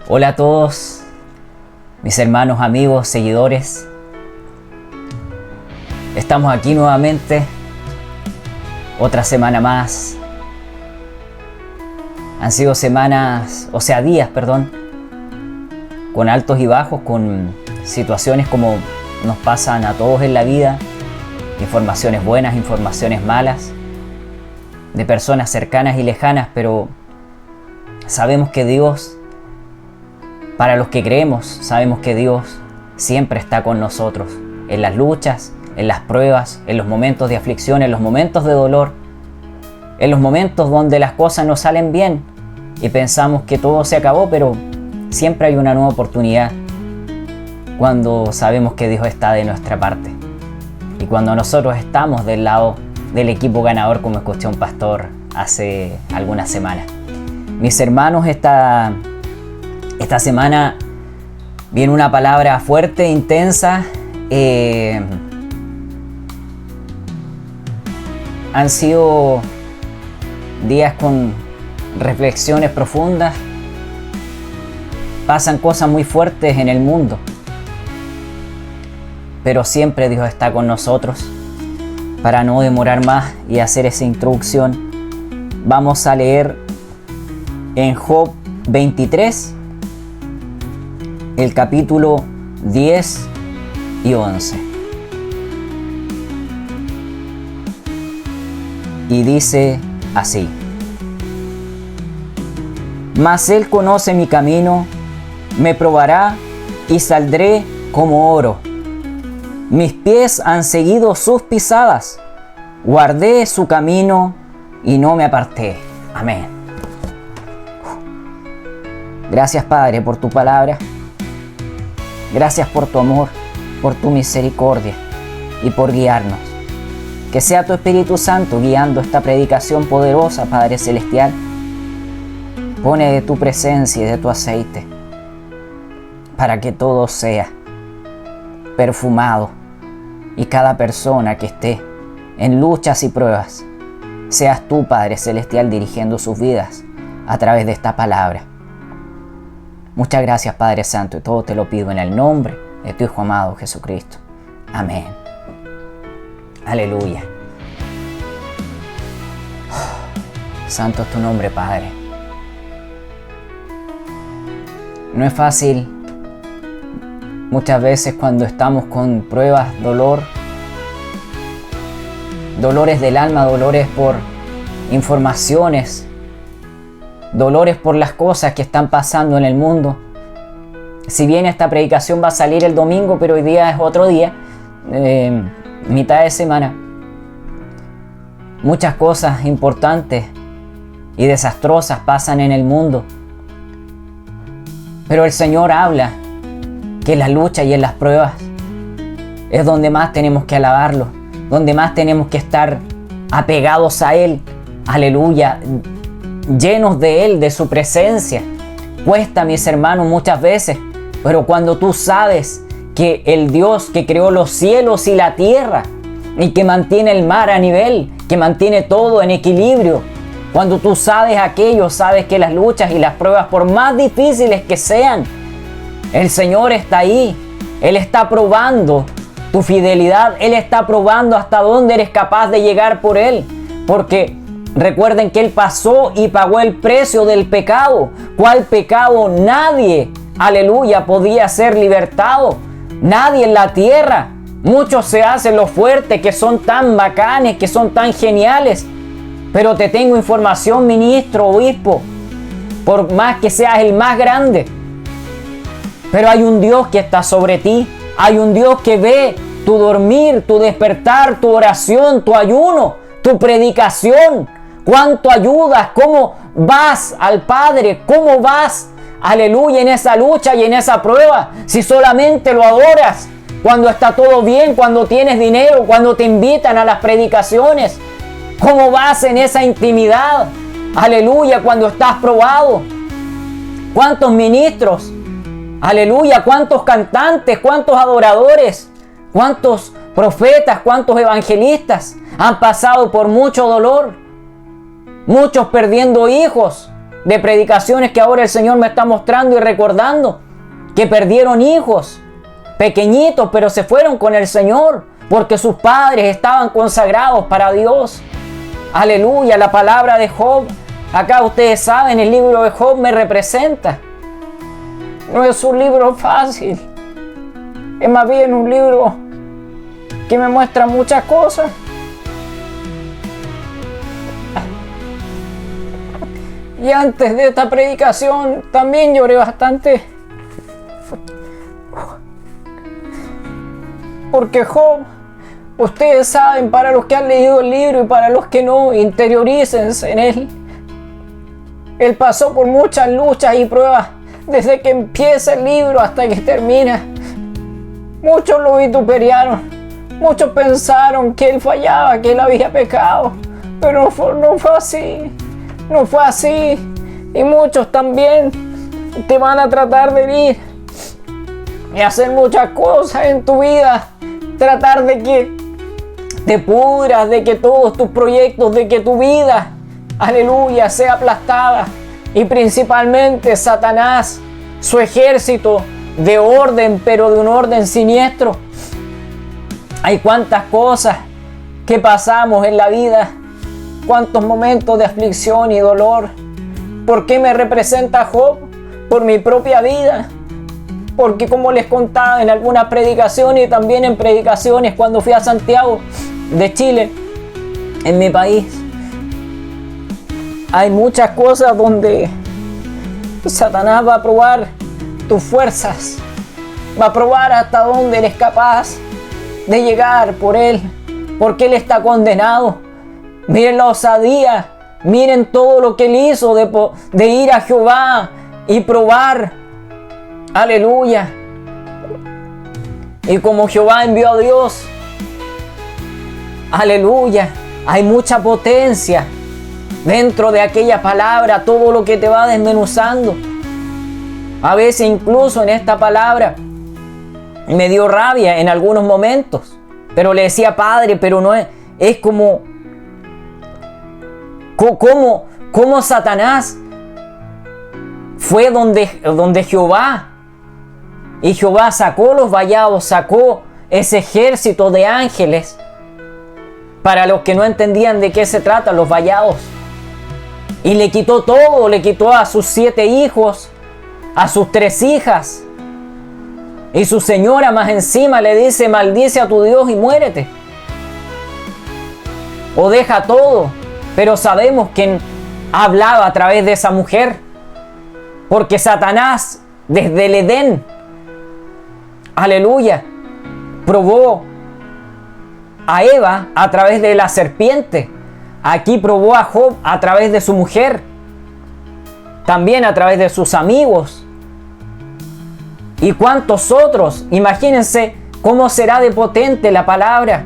Hola a todos, mis hermanos, amigos, seguidores. Estamos aquí nuevamente, otra semana más. Han sido días, con altos y bajos, con situaciones como nos pasan a todos en la vida, informaciones buenas, informaciones malas, de personas cercanas y lejanas, pero sabemos que Dios, para los que creemos, sabemos que Dios siempre está con nosotros, en las luchas, en las pruebas, en los momentos de aflicción, en los momentos de dolor, en los momentos donde las cosas no salen bien y pensamos que todo se acabó, pero siempre hay una nueva oportunidad cuando sabemos que Dios está de nuestra parte y cuando nosotros estamos del lado del equipo ganador, como escuché un pastor hace algunas semanas. Mis hermanos, esta semana viene una palabra fuerte, intensa. Han sido días con reflexiones profundas. Pasan cosas muy fuertes en el mundo, pero siempre Dios está con nosotros. Para no demorar más y hacer esa introducción, vamos a leer en Job 23, el capítulo 10 y 11. Y dice así: Mas Él conoce mi camino, me probará y saldré como oro. Mis pies han seguido sus pisadas, guardé su camino y no me aparté. Amén. Gracias, Padre, por tu palabra. Gracias por tu amor, por tu misericordia y por guiarnos. Que sea tu Espíritu Santo guiando esta predicación poderosa, Padre Celestial. Pone de tu presencia y de tu aceite para que todo sea perfumado y cada persona que esté en luchas y pruebas, seas tú, Padre Celestial, dirigiendo sus vidas a través de esta palabra. Muchas gracias, Padre Santo, y todo te lo pido en el nombre de tu Hijo amado Jesucristo. Amén. Aleluya. Santo es tu nombre, Padre. No es fácil muchas veces cuando estamos con pruebas, dolores del alma, dolores por informaciones, dolores por las cosas que están pasando en el mundo. Si bien esta predicación va a salir el domingo, pero hoy día es otro día, mitad de semana, muchas cosas importantes y desastrosas pasan en el mundo. Pero el Señor habla que en las luchas y en las pruebas es donde más tenemos que alabarlo, donde más tenemos que estar apegados a Él. Aleluya. Llenos de Él, de su presencia. Cuesta, mis hermanos, muchas veces, pero cuando tú sabes que el Dios que creó los cielos y la tierra y que mantiene el mar a nivel, que mantiene todo en equilibrio, cuando tú sabes aquello, sabes que las luchas y las pruebas, por más difíciles que sean, el Señor está ahí. Él está probando tu fidelidad, Él está probando hasta dónde eres capaz de llegar por Él, porque recuerden que Él pasó y pagó el precio del pecado. ¿Cuál pecado? Nadie, aleluya, podía ser libertado. Nadie en la tierra. Muchos se hacen los fuertes, que son tan bacanes, que son tan geniales. Pero te tengo información, ministro, obispo, por más que seas el más grande. Pero hay un Dios que está sobre ti. Hay un Dios que ve tu dormir, tu despertar, tu oración, tu ayuno, tu predicación. Cuánto ayudas, cómo vas al Padre, cómo vas, aleluya, en esa lucha y en esa prueba. Si solamente lo adoras cuando está todo bien, cuando tienes dinero, cuando te invitan a las predicaciones. ¿Cómo vas en esa intimidad? Aleluya, cuando estás probado. ¿Cuántos ministros? Aleluya, cuántos cantantes, cuántos adoradores, cuántos profetas, cuántos evangelistas han pasado por mucho dolor. Muchos perdiendo hijos, de predicaciones que ahora el Señor me está mostrando y recordando, que perdieron hijos pequeñitos, pero se fueron con el Señor porque sus padres estaban consagrados para Dios. Aleluya, la palabra de Job, acá ustedes saben, el libro de Job me representa. No es un libro fácil, es más bien un libro que me muestra muchas cosas. Y antes de esta predicación también lloré bastante. Porque Job, ustedes saben, para los que han leído el libro y para los que no, interiorícense en él. Él pasó por muchas luchas y pruebas desde que empieza el libro hasta que termina. Muchos lo vituperaron, muchos pensaron que él fallaba, que él había pecado, pero no fue así. No fue así. Y muchos también te van a tratar de herir y hacer muchas cosas en tu vida, tratar de que te pudras, de que todos tus proyectos, de que tu vida, aleluya, sea aplastada. Y principalmente Satanás, su ejército de orden, pero de un orden siniestro. Hay cuántas cosas que pasamos en la vida, cuántos momentos de aflicción y dolor. ¿Por qué me representa Job? Por mi propia vida. Porque como les contaba en algunas predicaciones y también en predicaciones cuando fui a Santiago de Chile, en mi país, hay muchas cosas donde Satanás va a probar tus fuerzas, va a probar hasta dónde eres capaz de llegar por él, porque él está condenado. Miren la osadía, miren todo lo que él hizo de ir a Jehová y probar. Aleluya. Y como Jehová envió a Dios, aleluya, hay mucha potencia dentro de aquella palabra, todo lo que te va desmenuzando. A veces incluso en esta palabra me dio rabia en algunos momentos, pero le decía, Padre, pero no es como Satanás fue donde Jehová, y Jehová sacó los vallados, sacó ese ejército de ángeles. Para los que no entendían de qué se trata, los vallados, y le quitó todo, le quitó a sus 7 hijos, a sus 3 hijas, y su señora más encima le dice, maldice a tu Dios y muérete, o deja todo. Pero sabemos quién hablaba a través de esa mujer, porque Satanás desde el Edén, aleluya, probó a Eva a través de la serpiente. Aquí probó a Job a través de su mujer, también a través de sus amigos. Y cuántos otros. Imagínense cómo será de potente la palabra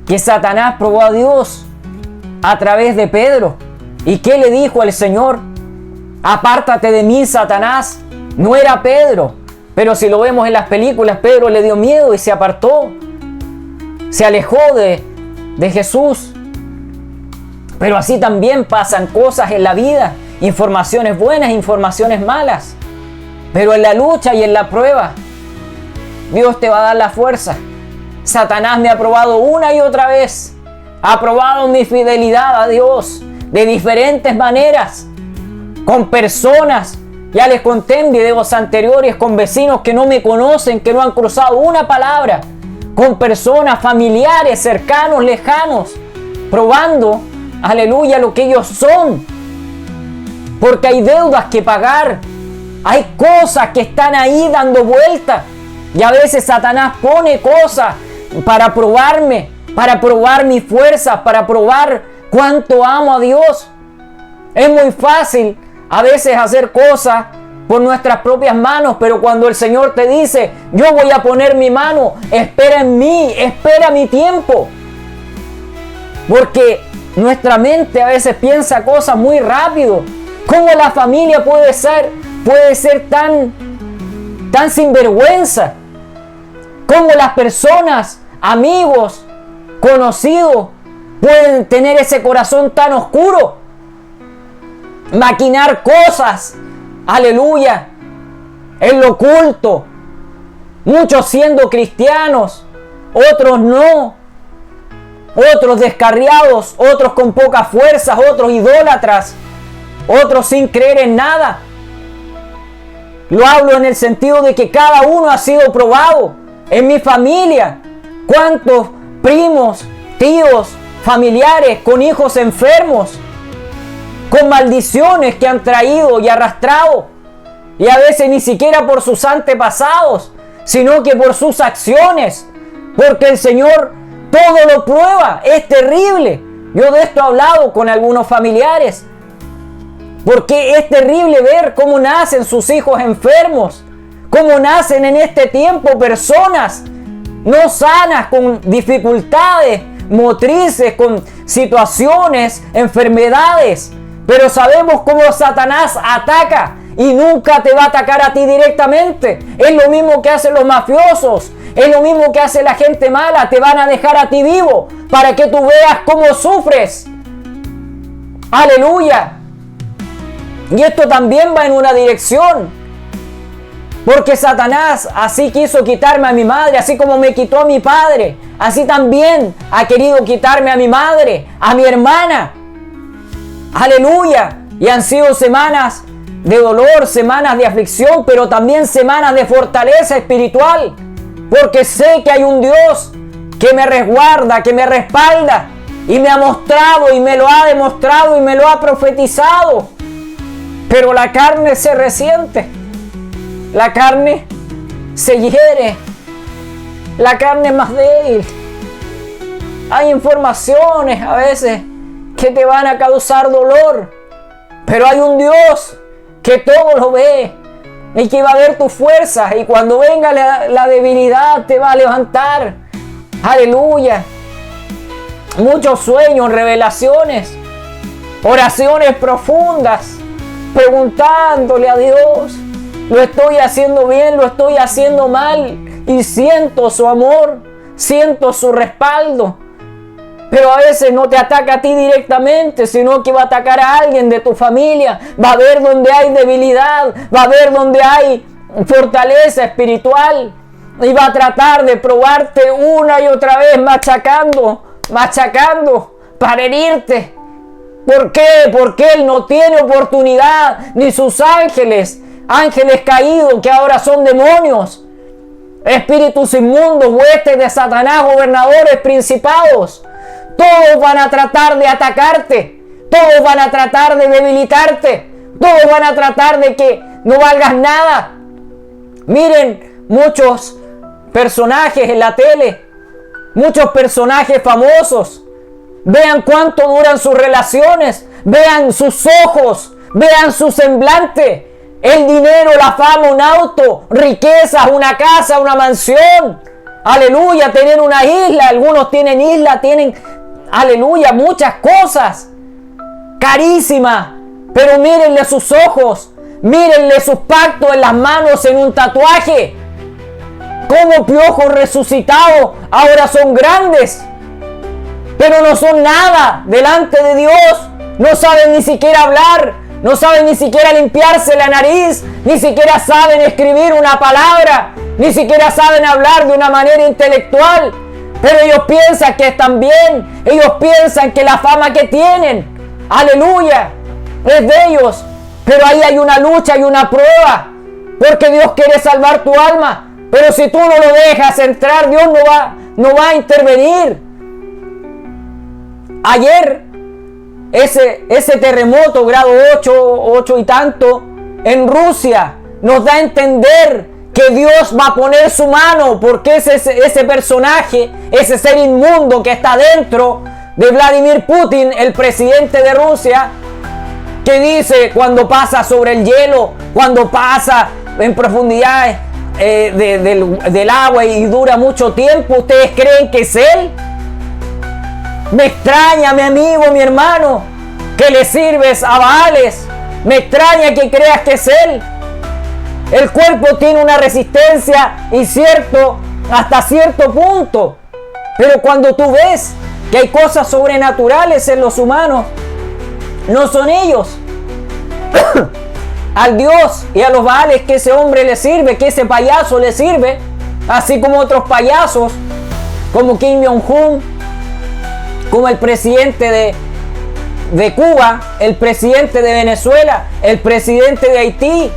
que Satanás probó a Dios a través de Pedro. ¿Y qué le dijo el Señor? Apártate de mí, Satanás. No era Pedro, pero si lo vemos en las películas, Pedro le dio miedo y se apartó, se alejó de Jesús. Pero así también pasan cosas en la vida, informaciones buenas, informaciones malas. Pero en la lucha y en la prueba, Dios te va a dar la fuerza. Satanás me ha probado una y otra vez, ha probado mi fidelidad a Dios de diferentes maneras, con personas, ya les conté en videos anteriores, con vecinos que no me conocen, que no han cruzado una palabra, con personas, familiares, cercanos, lejanos, probando, aleluya, lo que ellos son, porque hay deudas que pagar, hay cosas que están ahí dando vuelta, y a veces Satanás pone cosas para probarme, para probar mis fuerzas, para probar cuánto amo a Dios. Es muy fácil a veces hacer cosas por nuestras propias manos, pero cuando el Señor te dice, yo voy a poner mi mano, espera en mí, espera mi tiempo. Porque nuestra mente a veces piensa cosas muy rápido. ¿Cómo la familia puede ser tan sinvergüenza? ¿Cómo las personas, amigos, conocidos, pueden tener ese corazón tan oscuro? maquinar cosas, aleluya, en lo oculto. Muchos siendo cristianos, otros no, otros descarriados, otros con pocas fuerzas, otros idólatras, otros sin creer en nada. Lo hablo en el sentido de que cada uno ha sido probado. En mi familia, ¿cuántos primos, tíos, familiares con hijos enfermos, con maldiciones que han traído y arrastrado? Y a veces ni siquiera por sus antepasados, sino que por sus acciones. Porque el Señor todo lo prueba. Es terrible. Yo de esto he hablado con algunos familiares. Porque es terrible ver cómo nacen sus hijos enfermos. Cómo nacen en este tiempo personas no sanas, con dificultades motrices, con situaciones, enfermedades. Pero sabemos cómo Satanás ataca. Y nunca te va a atacar a ti directamente. Es lo mismo que hacen los mafiosos. Es lo mismo que hace la gente mala. Te van a dejar a ti vivo para que tú veas cómo sufres. Aleluya. Y esto también va en una dirección. Porque Satanás así quiso quitarme a mi madre, así como me quitó a mi padre. Así también ha querido quitarme a mi madre, a mi hermana. Aleluya. Y han sido semanas de dolor, semanas de aflicción, pero también semanas de fortaleza espiritual. Porque sé que hay un Dios que me resguarda, que me respalda. Y me ha mostrado y me lo ha demostrado y me lo ha profetizado. Pero la carne se resiente. La carne se hiere. La carne es más débil. Hay informaciones a veces que te van a causar dolor. Pero hay un Dios que todo lo ve y que va a ver tus fuerzas. Y cuando venga la debilidad te va a levantar. Aleluya. Muchos sueños, revelaciones, oraciones profundas, preguntándole a Dios, ¿lo estoy haciendo bien? ¿Lo estoy haciendo mal? Y siento su amor, siento su respaldo. Pero a veces no te ataca a ti directamente, sino que va a atacar a alguien de tu familia. Va a ver donde hay debilidad, va a ver donde hay fortaleza espiritual. Y va a tratar de probarte una y otra vez, machacando para herirte. ¿Por qué? Porque Él no tiene oportunidad, ni sus ángeles caídos que ahora son demonios, espíritus inmundos, huestes de Satanás, gobernadores, principados. Todos van a tratar de atacarte, todos van a tratar de debilitarte, todos van a tratar de que no valgas nada. Miren muchos personajes en la tele, muchos personajes famosos. Vean cuánto duran sus relaciones, vean sus ojos, vean su semblante. El dinero, la fama, un auto, riquezas, una casa, una mansión. Aleluya, tener una isla. Algunos tienen isla, tienen, aleluya, muchas cosas carísimas. Pero mírenle sus ojos, mírenle sus pactos en las manos en un tatuaje. Como piojos resucitados, ahora son grandes. Pero no son nada delante de Dios. No saben ni siquiera hablar. No saben ni siquiera limpiarse la nariz. Ni siquiera saben escribir una palabra. Ni siquiera saben hablar de una manera intelectual. Pero ellos piensan que están bien. Ellos piensan que la fama que tienen, aleluya, es de ellos. Pero ahí hay una lucha y una prueba. Porque Dios quiere salvar tu alma. Pero si tú no lo dejas entrar, Dios no va a intervenir. Ayer, ese terremoto grado 8 y tanto en Rusia nos da a entender que Dios va a poner su mano, porque es ese personaje, ese ser inmundo que está dentro de Vladimir Putin, el presidente de Rusia, que dice cuando pasa sobre el hielo, cuando pasa en profundidades del agua y dura mucho tiempo, ¿ustedes creen que es él? Me extraña, mi amigo, mi hermano, que le sirves a Baales. Me extraña que creas que es él. El cuerpo tiene una resistencia y hasta cierto punto. Pero cuando tú ves que hay cosas sobrenaturales en los humanos, no son ellos. al Dios y a los Baales que ese hombre le sirve, que ese payaso le sirve, así como otros payasos, como Kim Jong-un, como el presidente de Cuba, el presidente de Venezuela, el presidente de Haití.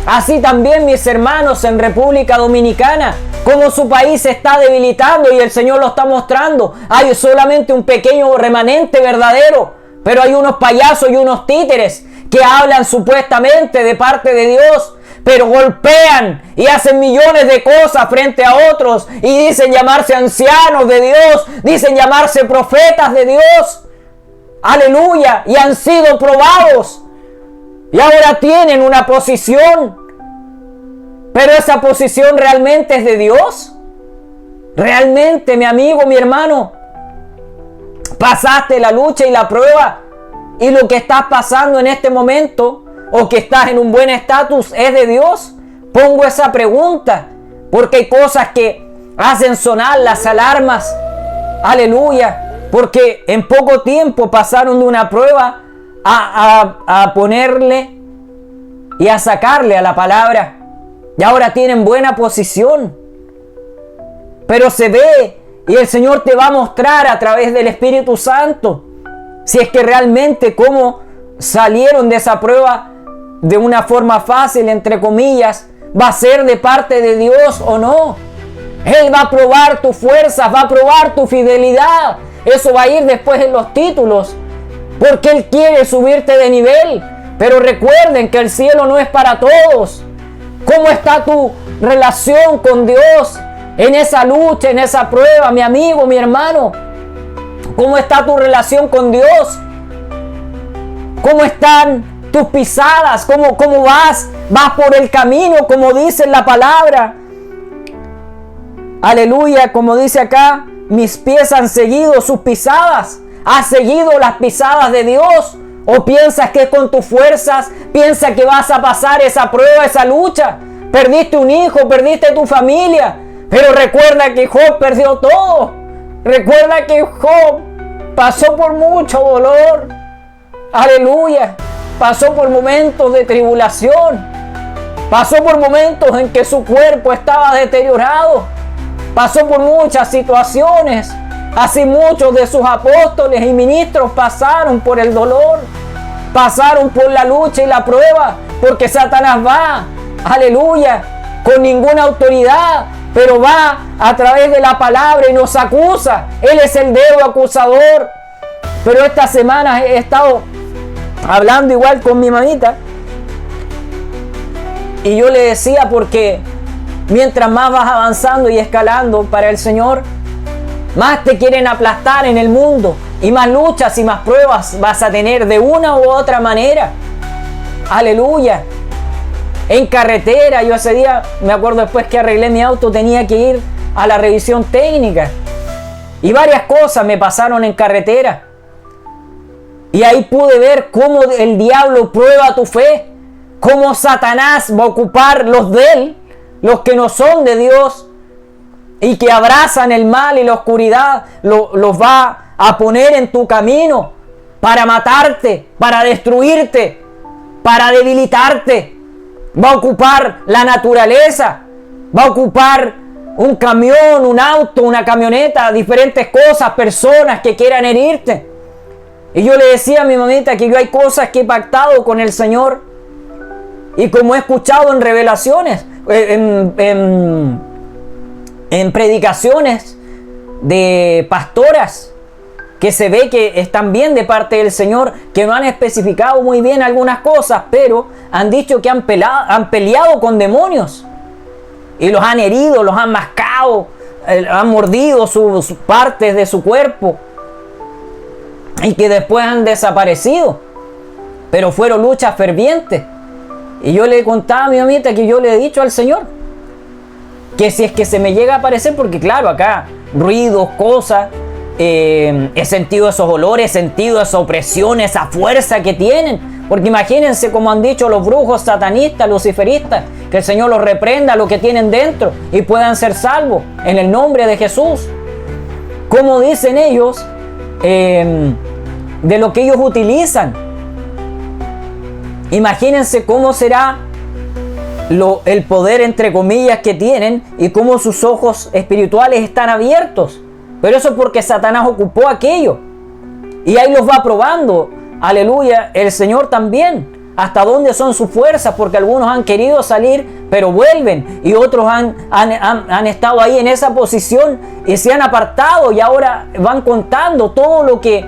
Así también, mis hermanos, en República Dominicana, como su país se está debilitando y el Señor lo está mostrando. Hay solamente un pequeño remanente verdadero, pero hay unos payasos y unos títeres que hablan supuestamente de parte de Dios, pero golpean y hacen millones de cosas frente a otros y dicen llamarse ancianos de Dios, dicen llamarse profetas de Dios. Aleluya, y han sido probados. Y ahora tienen una posición. Pero esa posición realmente es de Dios. Realmente, mi amigo, mi hermano, pasaste la lucha y la prueba. Y lo que estás pasando en este momento, o que estás en un buen estatus, ¿es de Dios? Pongo esa pregunta. Porque hay cosas que hacen sonar las alarmas. Aleluya. Porque en poco tiempo pasaron de una prueba a ponerle y a sacarle a la palabra. Y ahora tienen buena posición. Pero se ve y el Señor te va a mostrar a través del Espíritu Santo si es que realmente cómo salieron de esa prueba de una forma fácil, entre comillas, va a ser de parte de Dios o no. Él va a probar tus fuerzas, va a probar tu fidelidad. Eso va a ir después en los títulos, porque Él quiere subirte de nivel. Pero recuerden que el cielo no es para todos. ¿Cómo está tu relación con Dios en esa lucha, en esa prueba, mi amigo, mi hermano? ¿Cómo está tu relación con Dios? ¿Cómo están tus pisadas? ¿Cómo vas? ¿Vas por el camino como dice la palabra? Aleluya, como dice acá, mis pies han seguido sus pisadas. ¿Has seguido las pisadas de Dios? ¿O piensas que con tus fuerzas, piensas que vas a pasar esa prueba, esa lucha? Perdiste un hijo, perdiste tu familia. Pero recuerda que Job perdió todo. Recuerda que Job pasó por mucho dolor. Aleluya. Pasó por momentos de tribulación. Pasó por momentos en que su cuerpo estaba deteriorado. Pasó por muchas situaciones. Así muchos de sus apóstoles y ministros pasaron por el dolor. Pasaron por la lucha y la prueba. Porque Satanás va, aleluya, con ninguna autoridad, pero va a través de la palabra y nos acusa. Él es el dedo acusador. Pero esta semana he estado hablando igual con mi mamita. Y yo le decía, porque mientras más vas avanzando y escalando para el Señor, más te quieren aplastar en el mundo. Y más luchas y más pruebas vas a tener de una u otra manera. Aleluya. En carretera, yo ese día, me acuerdo después que arreglé mi auto, tenía que ir a la revisión técnica. Y varias cosas me pasaron en carretera. Y ahí pude ver cómo el diablo prueba tu fe. Cómo Satanás va a ocupar los de él, los que no son de Dios, y que abrazan el mal y la oscuridad, los va a poner en tu camino para matarte, para destruirte, para debilitarte. Va a ocupar la naturaleza, va a ocupar un camión, un auto, una camioneta, diferentes cosas, personas que quieran herirte. Y yo le decía a mi mamita que yo hay cosas que he pactado con el Señor, y como he escuchado en revelaciones, en predicaciones de pastoras, que se ve que están bien de parte del Señor, que no han especificado muy bien algunas cosas, pero han dicho que han peleado con demonios y los han herido, los han mascado, han mordido sus partes de su cuerpo y que después han desaparecido, pero fueron luchas fervientes. Y yo le contaba a mi mamita que yo le he dicho al Señor que si es que se me llega a aparecer, porque claro, acá ruidos, cosas, he sentido esos olores, he sentido esa opresión, esa fuerza que tienen. Porque imagínense como han dicho los brujos satanistas, luciferistas, que el Señor los reprenda lo que tienen dentro y puedan ser salvos en el nombre de Jesús. Como dicen ellos, de lo que ellos utilizan. Imagínense cómo será el poder, entre comillas, que tienen y cómo sus ojos espirituales están abiertos. Pero eso es porque Satanás ocupó aquello. Y ahí los va probando. Aleluya, el Señor también. Hasta dónde son sus fuerzas, porque algunos han querido salir, pero vuelven. Y otros han estado ahí en esa posición y se han apartado y ahora van contando todo lo que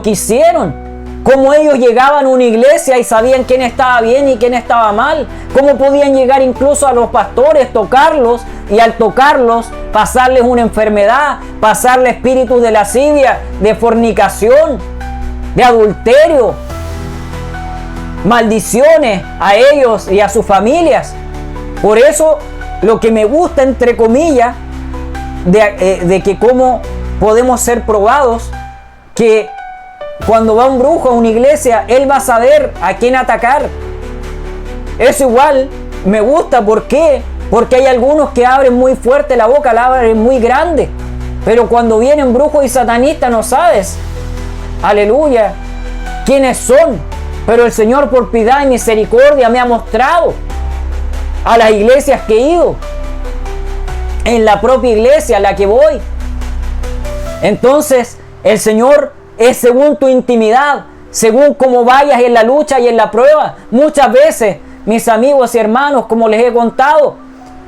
hicieron. Cómo ellos llegaban a una iglesia y sabían quién estaba bien y quién estaba mal. Cómo podían llegar incluso a los pastores, tocarlos y al tocarlos pasarles una enfermedad, pasarles espíritus de lascivia, de fornicación, de adulterio, maldiciones a ellos y a sus familias. Por eso lo que me gusta, entre comillas, de que cómo podemos ser probados, que cuando va un brujo a una iglesia, él va a saber a quién atacar. Eso igual me gusta. ¿Por qué? Porque hay algunos que abren muy fuerte la boca, la abren muy grande. Pero cuando vienen brujos y satanistas no sabes, aleluya, quiénes son. Pero el Señor, por piedad y misericordia, me ha mostrado a las iglesias que he ido, en la propia iglesia a la que voy. Entonces el Señor es según tu intimidad, según cómo vayas en la lucha y en la prueba. Muchas veces, mis amigos y hermanos, como les he contado,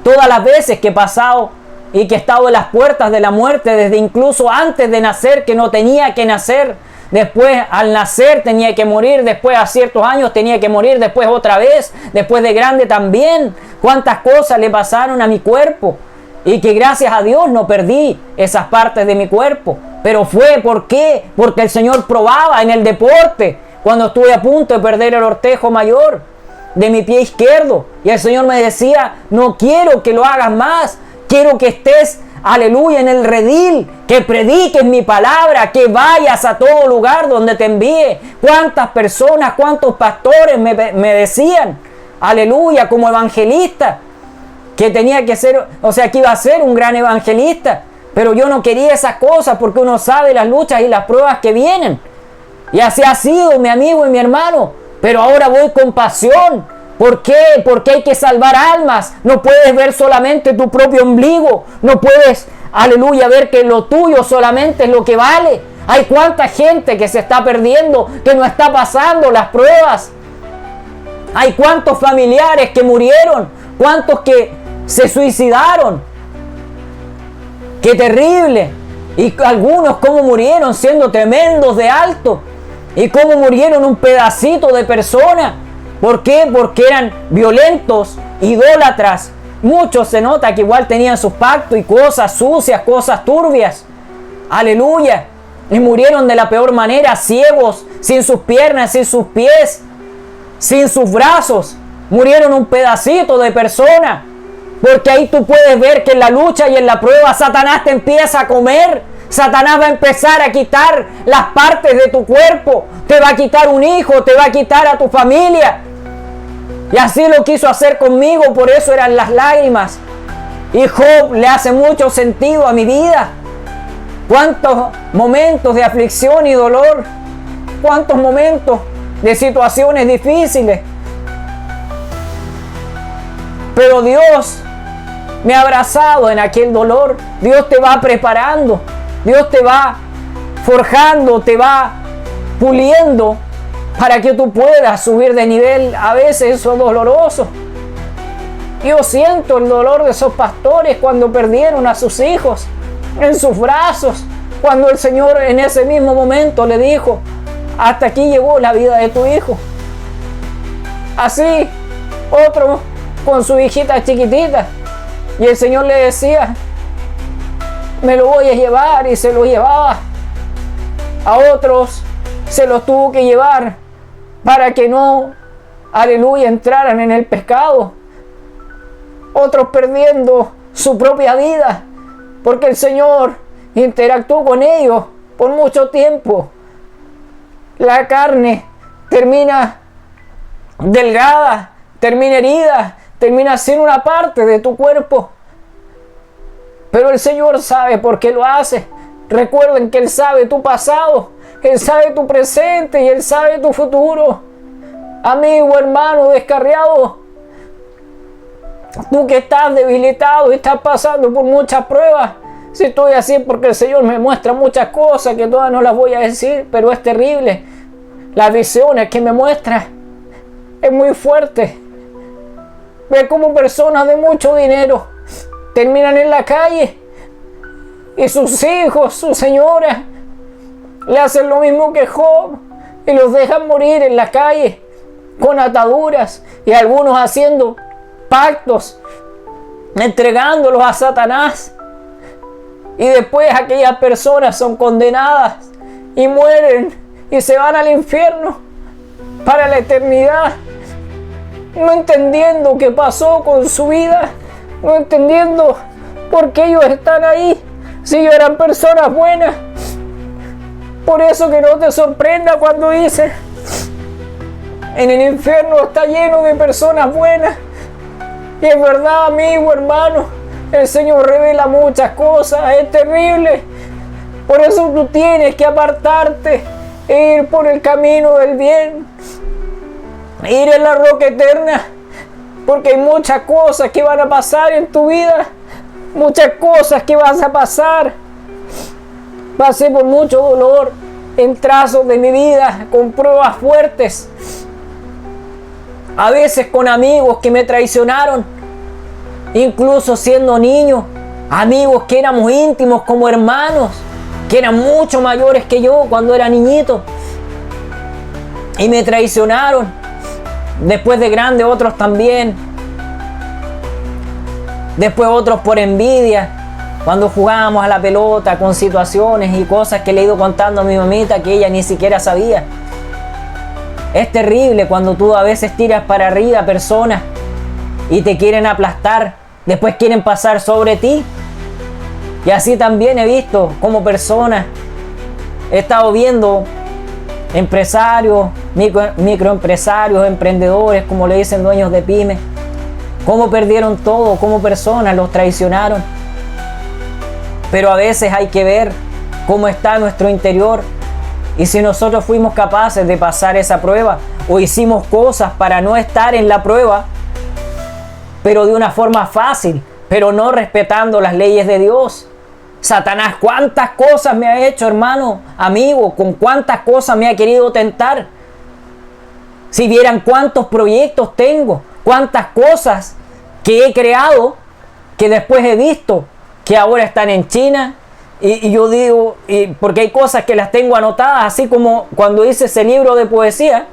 todas las veces que he pasado y que he estado en las puertas de la muerte, desde incluso antes de nacer, que no tenía que nacer, después al nacer tenía que morir, después a ciertos años tenía que morir, después otra vez, después de grande también. Cuántas cosas le pasaron a mi cuerpo y que gracias a Dios no perdí esas partes de mi cuerpo. Pero fue, ¿por qué? Porque el Señor probaba en el deporte, cuando estuve a punto de perder el ortejo mayor de mi pie izquierdo. Y el Señor me decía, no quiero que lo hagas más, quiero que estés, aleluya, en el redil, que prediques mi palabra, que vayas a todo lugar donde te envíe. Cuántas personas, cuántos pastores me decían, aleluya, como evangelista, que tenía que ser, o sea, que iba a ser un gran evangelista. Pero yo no quería esas cosas, porque uno sabe las luchas y las pruebas que vienen. Y así ha sido, mi amigo y mi hermano. Pero ahora voy con pasión. ¿Por qué? Porque hay que salvar almas. No puedes ver solamente tu propio ombligo. No puedes, aleluya, ver que lo tuyo solamente es lo que vale. Hay cuánta gente que se está perdiendo, que no está pasando las pruebas. Hay cuántos familiares que murieron, cuántos que se suicidaron. ¡Qué terrible! Y algunos cómo murieron siendo tremendos de alto. Y cómo murieron un pedacito de persona. ¿Por qué? Porque eran violentos, idólatras. Muchos se nota que igual tenían sus pactos y cosas sucias, cosas turbias. ¡Aleluya! Y murieron de la peor manera, ciegos, sin sus piernas, sin sus pies, sin sus brazos. Murieron un pedacito de persona. Porque ahí tú puedes ver que en la lucha y en la prueba Satanás te empieza a comer. Satanás va a empezar a quitar las partes de tu cuerpo. Te va a quitar un hijo, te va a quitar a tu familia. Y así lo quiso hacer conmigo, por eso eran las lágrimas. Y Job le hace mucho sentido a mi vida. Cuántos momentos de aflicción y dolor. Cuántos momentos de situaciones difíciles. Pero Dios me ha abrazado en aquel dolor. Dios te va preparando. Dios te va forjando, te va puliendo para que tú puedas subir de nivel. A veces eso es doloroso. Yo siento el dolor de esos pastores cuando perdieron a sus hijos en sus brazos. Cuando el Señor en ese mismo momento le dijo, hasta aquí llegó la vida de tu hijo. Así, otro con su hijita chiquitita. Y el Señor le decía, me lo voy a llevar, y se lo llevaba. A otros se los tuvo que llevar para que no, aleluya, entraran en el pecado. Otros perdiendo su propia vida, porque el Señor interactuó con ellos por mucho tiempo. La carne termina delgada, termina herida, termina siendo una parte de tu cuerpo. Pero el Señor sabe por qué lo hace. Recuerden que Él sabe tu pasado, Él sabe tu presente y Él sabe tu futuro. Amigo, hermano, descarriado, tú que estás debilitado y estás pasando por muchas pruebas. Si estoy así porque el Señor me muestra muchas cosas que todas no las voy a decir, pero es terrible. Las visiones que me muestra es muy fuerte. Ve cómo personas de mucho dinero terminan en la calle y sus hijos, sus señoras, le hacen lo mismo que Job y los dejan morir en la calle con ataduras, y algunos haciendo pactos, entregándolos a Satanás, y después aquellas personas son condenadas y mueren y se van al infierno para la eternidad, no entendiendo qué pasó con su vida, no entendiendo por qué ellos están ahí si ellos eran personas buenas. Por eso que no te sorprenda cuando dice: en el infierno está lleno de personas buenas. Y es verdad, amigo, hermano, el Señor revela muchas cosas, es terrible. Por eso tú tienes que apartarte e ir por el camino del bien, ir en la roca eterna, porque hay muchas cosas que van a pasar en tu vida, muchas cosas que vas a pasar. Pasé por mucho dolor en trazos de mi vida, con pruebas fuertes, a veces con amigos que me traicionaron, incluso siendo niño, amigos que éramos íntimos como hermanos, que eran mucho mayores que yo cuando era niñito, y me traicionaron. Después de grande otros también, después otros por envidia, cuando jugábamos a la pelota con situaciones y cosas que le he ido contando a mi mamita que ella ni siquiera sabía. Es terrible cuando tú a veces tiras para arriba personas y te quieren aplastar, después quieren pasar sobre ti. Y así también he visto como personas, he estado viendo empresarios, microempresarios, emprendedores, como le dicen, dueños de pymes, cómo perdieron todo, cómo personas los traicionaron. Pero a veces hay que ver cómo está nuestro interior y si nosotros fuimos capaces de pasar esa prueba o hicimos cosas para no estar en la prueba, pero de una forma fácil, pero no respetando las leyes de Dios. Satanás, cuántas cosas me ha hecho, hermano, amigo, con cuántas cosas me ha querido tentar. Si vieran cuántos proyectos tengo, cuántas cosas que he creado, que después he visto que ahora están en China, y yo digo, porque hay cosas que las tengo anotadas, así como cuando hice ese libro de poesía,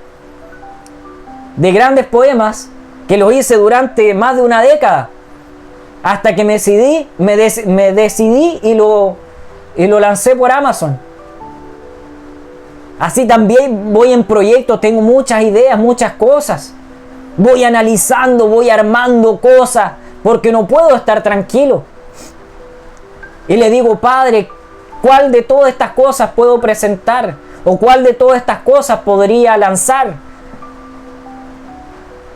de grandes poemas, que los hice durante más de una década, hasta que me decidí y lo lancé por Amazon. Así también voy en proyectos, tengo muchas ideas, muchas cosas, voy analizando, voy armando cosas, porque no puedo estar tranquilo. Y le digo: Padre, ¿cuál de todas estas cosas puedo presentar? ¿O cuál de todas estas cosas podría lanzar?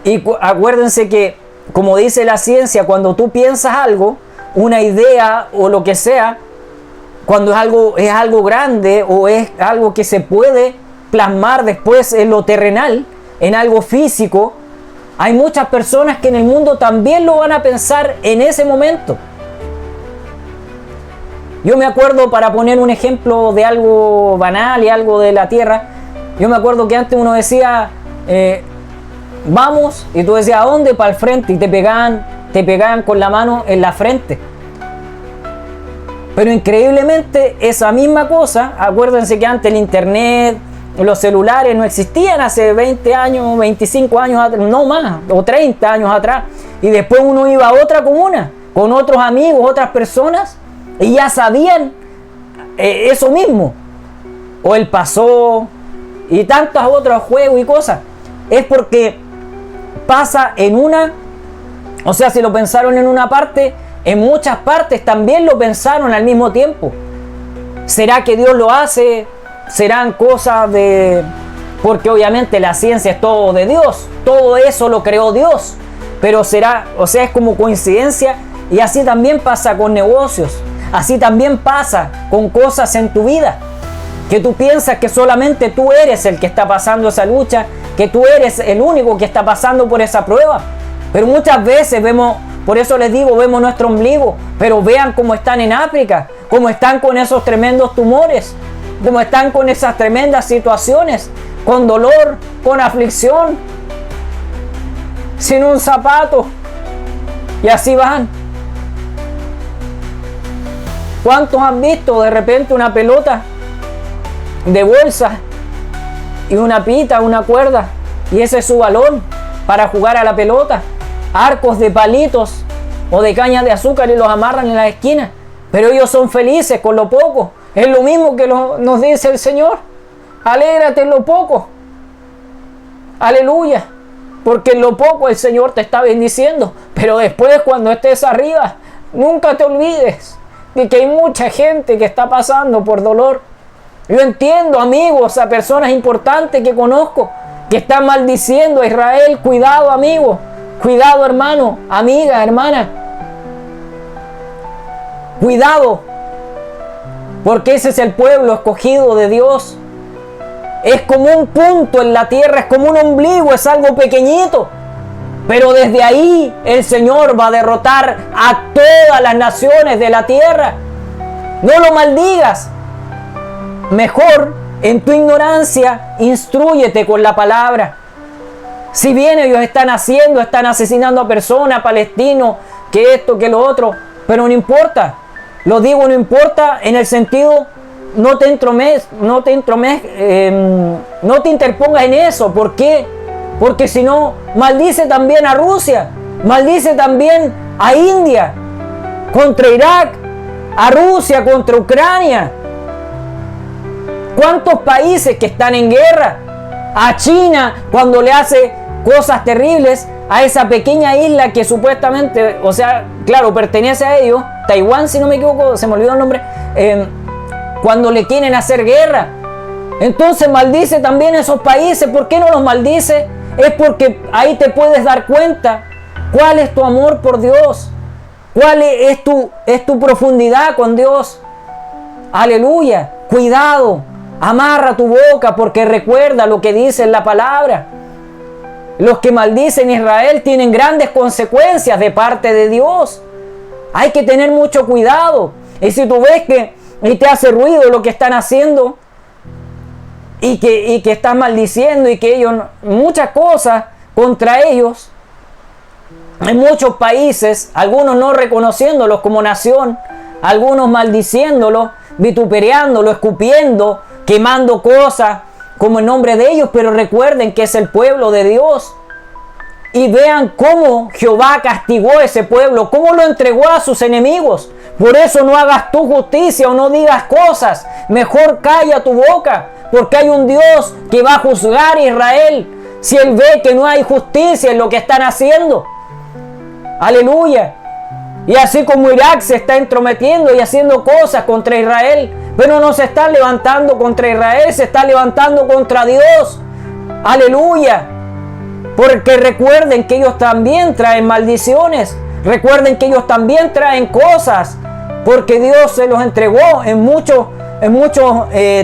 Y acuérdense que, como dice la ciencia, cuando tú piensas algo, una idea o lo que sea, cuando es algo grande o es algo que se puede plasmar después en lo terrenal, en algo físico, hay muchas personas que en el mundo también lo van a pensar en ese momento. Yo me acuerdo, para poner un ejemplo de algo banal y algo de la tierra, yo me acuerdo que antes uno decía, vamos, y tú decías, ¿a dónde? Para el frente, y te pegaban con la mano en la frente. Pero increíblemente esa misma cosa, acuérdense que antes el internet, los celulares no existían hace 20 años, 25 años atrás, no más, o 30 años atrás, y después uno iba a otra comuna, con otros amigos, otras personas, y ya sabían eso mismo, o el pasó, y tantos otros juegos y cosas. Es porque pasa en una, o sea, si lo pensaron en una parte, en muchas partes también lo pensaron al mismo tiempo. ¿Será que Dios lo hace? ¿Serán cosas de...? Porque obviamente la ciencia es todo de Dios, todo eso lo creó Dios, pero será, o sea, es como coincidencia. Y así también pasa con negocios, así también pasa con cosas en tu vida, que tú piensas que solamente tú eres el que está pasando esa lucha, que tú eres el único que está pasando por esa prueba. Pero muchas veces vemos, por eso les digo, vemos nuestro ombligo, pero vean cómo están en África, cómo están con esos tremendos tumores, cómo están con esas tremendas situaciones, con dolor, con aflicción, sin un zapato, y así van. ¿Cuántos han visto de repente una pelota de bolsa y una pita, una cuerda, y ese es su balón para jugar a la pelota? Arcos de palitos o de caña de azúcar y los amarran en la esquina, pero ellos son felices con lo poco. Es lo mismo que nos dice el Señor: alégrate en lo poco, aleluya, porque en lo poco el Señor te está bendiciendo. Pero después, cuando estés arriba, nunca te olvides de que hay mucha gente que está pasando por dolor. Yo entiendo, amigos, a personas importantes que conozco que están maldiciendo a Israel. Cuidado, amigo, cuidado, hermano, amiga, hermana, cuidado, porque ese es el pueblo escogido de Dios. Es como un punto en la tierra, es como un ombligo, es algo pequeñito, pero desde ahí el Señor va a derrotar a todas las naciones de la tierra. No lo maldigas. Mejor, en tu ignorancia, instrúyete con la palabra. Si bien ellos están asesinando a personas, palestinos, que esto, que lo otro, pero no importa. Lo digo, no importa en el sentido, no te interpongas en eso. ¿Por qué? Porque si no, maldice también a Rusia, maldice también a India, contra Irak, a Rusia, contra Ucrania. ¿Cuántos países que están en guerra? A China, cuando le hace cosas terribles a esa pequeña isla que supuestamente, o sea, claro, pertenece a ellos, Taiwán, si no me equivoco, se me olvidó el nombre, cuando le quieren hacer guerra. Entonces maldice también a esos países. ¿Por qué no los maldice? Es porque ahí te puedes dar cuenta cuál es tu amor por Dios, cuál es tu profundidad con Dios. Aleluya. Cuidado, amarra tu boca, porque recuerda lo que dice en la palabra. Los que maldicen a Israel tienen grandes consecuencias de parte de Dios. Hay que tener mucho cuidado. Y si tú ves que y te hace ruido lo que están haciendo, y que están maldiciendo, y que ellos, muchas cosas contra ellos, en muchos países, algunos no reconociéndolos como nación, algunos maldiciéndolos, vituperándolo, escupiendo, quemando cosas como en nombre de ellos. Pero recuerden que es el pueblo de Dios, y vean cómo Jehová castigó a ese pueblo, cómo lo entregó a sus enemigos. Por eso no hagas tu justicia o no digas cosas, mejor calla tu boca, porque hay un Dios que va a juzgar a Israel si Él ve que no hay justicia en lo que están haciendo. Aleluya. Y así como Irak se está entrometiendo y haciendo cosas contra Israel, pero no se está levantando contra Israel, se está levantando contra Dios. Aleluya. Porque recuerden que ellos también traen maldiciones, recuerden que ellos también traen cosas, porque Dios se los entregó en muchos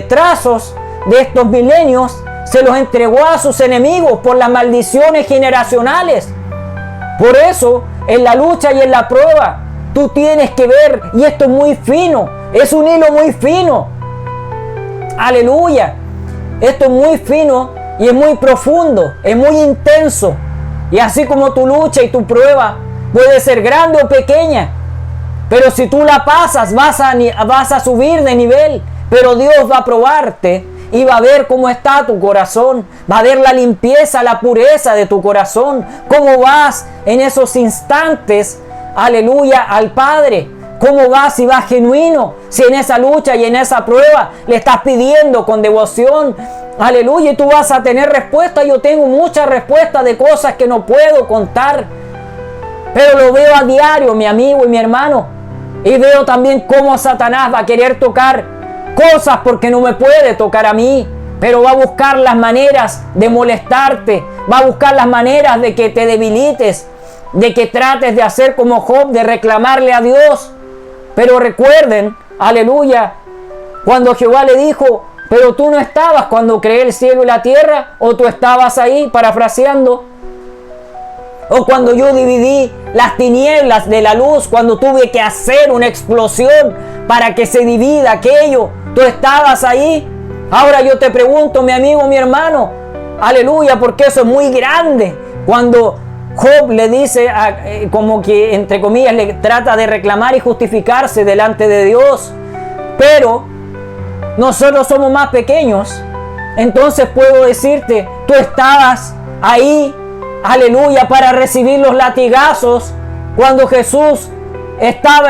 trazos de estos milenios, se los entregó a sus enemigos por las maldiciones generacionales. Por eso, en la lucha y en la prueba, tú tienes que ver, y esto es muy fino, es un hilo muy fino. Aleluya. Esto es muy fino y es muy profundo, es muy intenso. Y así como tu lucha y tu prueba puede ser grande o pequeña, pero si tú la pasas, vas a subir de nivel. Pero Dios va a probarte y va a ver cómo está tu corazón, va a ver la limpieza, la pureza de tu corazón, cómo vas en esos instantes, aleluya, al Padre, cómo vas, si vas genuino, si en esa lucha y en esa prueba le estás pidiendo con devoción, aleluya, y tú vas a tener respuesta. Yo tengo muchas respuestas de cosas que no puedo contar, pero lo veo a diario, mi amigo y mi hermano. Y veo también cómo Satanás va a querer tocar cosas porque no me puede tocar a mí, pero va a buscar las maneras de molestarte, va a buscar las maneras de que te debilites, de que trates de hacer como Job, de reclamarle a Dios. Pero recuerden, aleluya, cuando Jehová le dijo pero tú no estabas cuando creé el cielo y la tierra, o tú estabas ahí, parafraseando. O cuando yo dividí las tinieblas de la luz, cuando tuve que hacer una explosión para que se divida aquello, tú estabas ahí. Ahora yo te pregunto, mi amigo, mi hermano, aleluya, porque eso es muy grande. Cuando Job le dice, como que entre comillas le trata de reclamar y justificarse delante de Dios, pero nosotros somos más pequeños, entonces puedo decirte, tú estabas ahí, aleluya, para recibir los latigazos cuando Jesús estaba